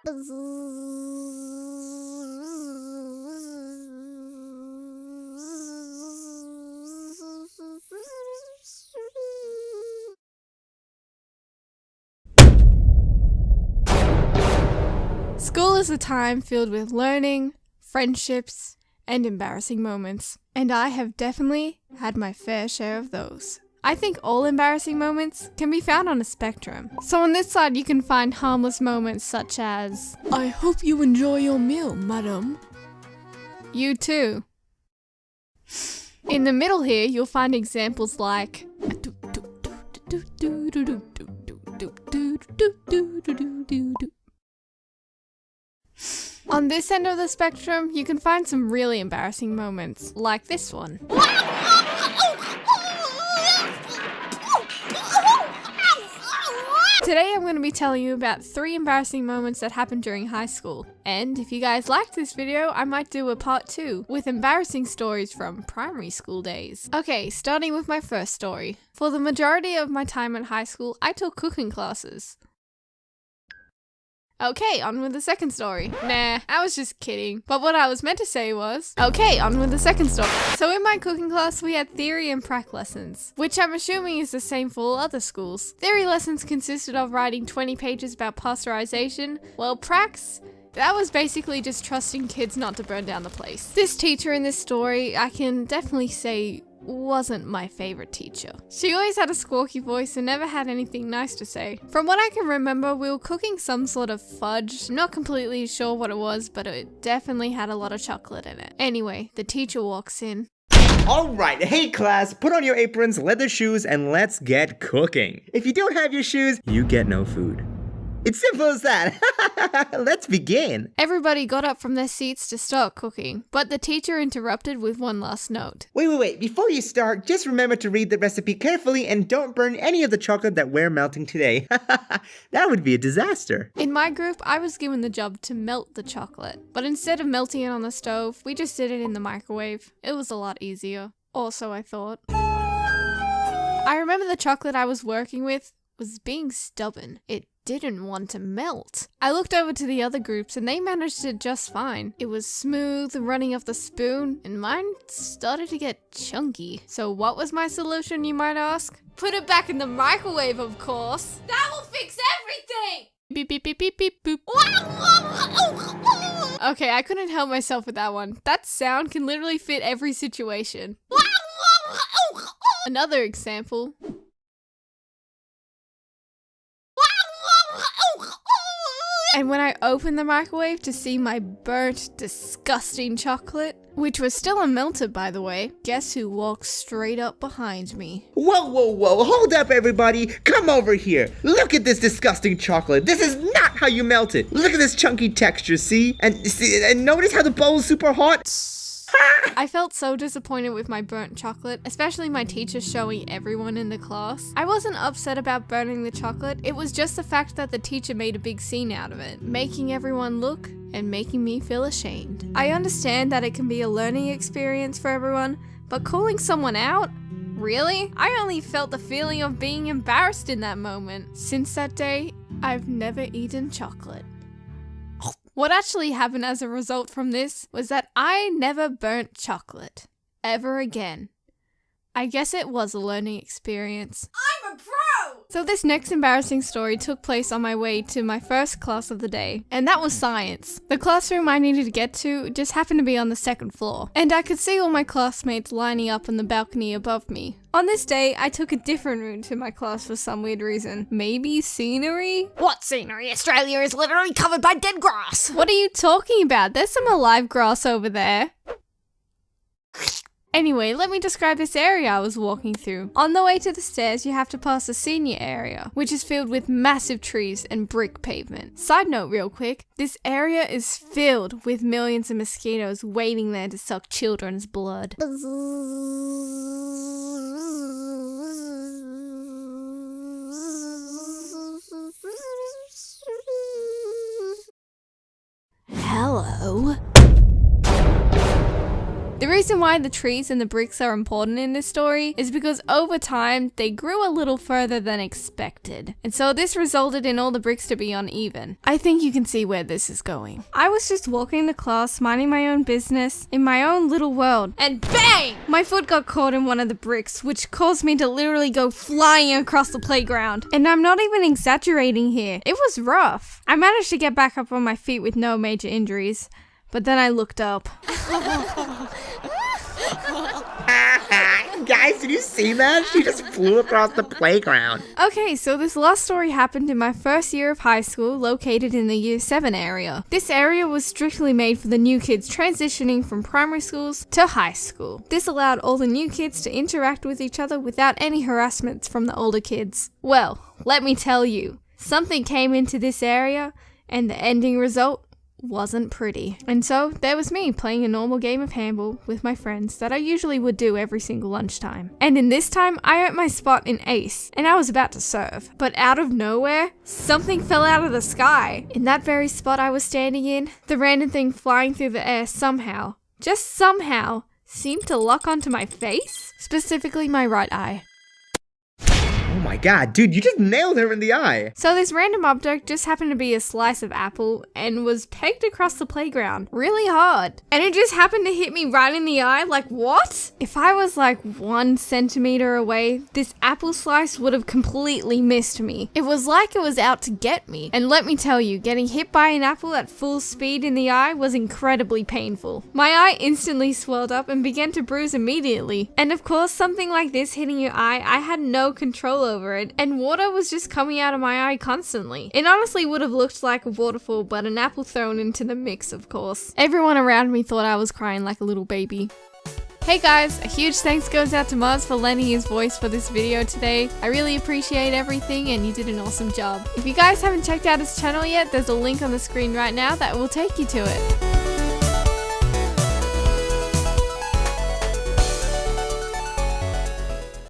School is a time filled with learning, friendships, and embarrassing moments. And I have definitely had my fair share of those. I think all embarrassing moments can be found on a spectrum. So on this side you can find harmless moments such as, "I hope you enjoy your meal, madam." You too. In the middle here you'll find examples like, on this end of the spectrum, you can find some really embarrassing moments, like this one. Today I'm going to be telling you about 3 embarrassing moments that happened during high school. And if you guys liked this video, I might do a part 2 with embarrassing stories from primary school days. Okay, starting with my first story. For the majority of my time in high school, I took cooking classes. Okay, on with the second story. Nah, I was just kidding. But what I was meant to say was, okay, on with the second story. So in my cooking class, we had theory and prac lessons, which I'm assuming is the same for all other schools. Theory lessons consisted of writing 20 pages about pasteurization, while pracs, that was basically just trusting kids not to burn down the place. This teacher in this story, I can definitely say, wasn't my favorite teacher. She always had a squawky voice and never had anything nice to say. From what I can remember, we were cooking some sort of fudge. I'm not completely sure what it was, but it definitely had a lot of chocolate in it. Anyway, the teacher walks in. Alright, hey class, put on your aprons, leather shoes, and let's get cooking. If you don't have your shoes, you get no food. It's simple as that. Let's begin. Everybody got up from their seats to start cooking, but the teacher interrupted with one last note. Wait. Before you start, just remember to read the recipe carefully and don't burn any of the chocolate that we're melting today. That would be a disaster. In my group, I was given the job to melt the chocolate, but instead of melting it on the stove, we just did it in the microwave. It was a lot easier. Also, I thought. I remember the chocolate I was working with was being stubborn. It didn't want to melt. I looked over to the other groups and they managed it just fine. It was smooth, running off the spoon, and mine started to get chunky. So what was my solution, you might ask? Put it back in the microwave, of course. That will fix everything! Beep beep beep beep beep boop. Okay, I couldn't help myself with that one. That sound can literally fit every situation. Another example. And when I opened the microwave to see my burnt, disgusting chocolate, which was still unmelted by the way, guess who walked straight up behind me? Whoa, hold up everybody, come over here. Look at this disgusting chocolate. This is not how you melt it. Look at this chunky texture, see? And notice how the bowl is super hot? I felt so disappointed with my burnt chocolate, especially my teacher showing everyone in the class. I wasn't upset about burning the chocolate, it was just the fact that the teacher made a big scene out of it, making everyone look and making me feel ashamed. I understand that it can be a learning experience for everyone, but calling someone out? Really? I only felt the feeling of being embarrassed in that moment. Since that day, I've never eaten chocolate. What actually happened as a result from this was that I never burnt chocolate. Ever again. I guess it was a learning experience. I'm a pro! So this next embarrassing story took place on my way to my first class of the day, and that was science. The classroom I needed to get to just happened to be on the 2nd floor, and I could see all my classmates lining up on the balcony above me. On this day, I took a different route to my class for some weird reason. Maybe scenery? What scenery? Australia is literally covered by dead grass! What are you talking about? There's some alive grass over there. Anyway, let me describe this area I was walking through. On the way to the stairs, you have to pass the senior area, which is filled with massive trees and brick pavement. Side note real quick, this area is filled with millions of mosquitoes waiting there to suck children's blood. Hello. The reason why the trees and the bricks are important in this story is because over time, they grew a little further than expected. And so this resulted in all the bricks to be uneven. I think you can see where this is going. I was just walking to class, minding my own business, in my own little world, and bang! My foot got caught in one of the bricks, which caused me to literally go flying across the playground. And I'm not even exaggerating here. It was rough. I managed to get back up on my feet with no major injuries, but then I looked up. Guys, did you see that? She just flew across the playground. Okay, so this last story happened in my first year of high school, located in the Year 7 area. This area was strictly made for the new kids transitioning from primary schools to high school. This allowed all the new kids to interact with each other without any harassments from the older kids. Well, let me tell you, something came into this area, and the ending result wasn't pretty. And so there was me playing a normal game of handball with my friends that I usually would do every single lunchtime. And in this time, I earned my spot in ace, and I was about to serve. But out of nowhere, something fell out of the sky. In that very spot I was standing in, the random thing flying through the air somehow, just somehow, seemed to lock onto my face, specifically my right eye. Oh my god, dude, you just nailed her in the eye. So this random object just happened to be a slice of apple and was pegged across the playground really hard. And it just happened to hit me right in the eye. Like, what? If I was like 1 centimeter away, this apple slice would have completely missed me. It was like it was out to get me. And let me tell you, getting hit by an apple at full speed in the eye was incredibly painful. My eye instantly swelled up and began to bruise immediately. And of course, something like this hitting your eye, I had no control over it, and water was just coming out of my eye constantly. It honestly would have looked like a waterfall, but an apple thrown into the mix, of course. Everyone around me thought I was crying like a little baby. Hey guys, a huge thanks goes out to Maz for lending his voice for this video today. I really appreciate everything and you did an awesome job. If you guys haven't checked out his channel yet, there's a link on the screen right now that will take you to it.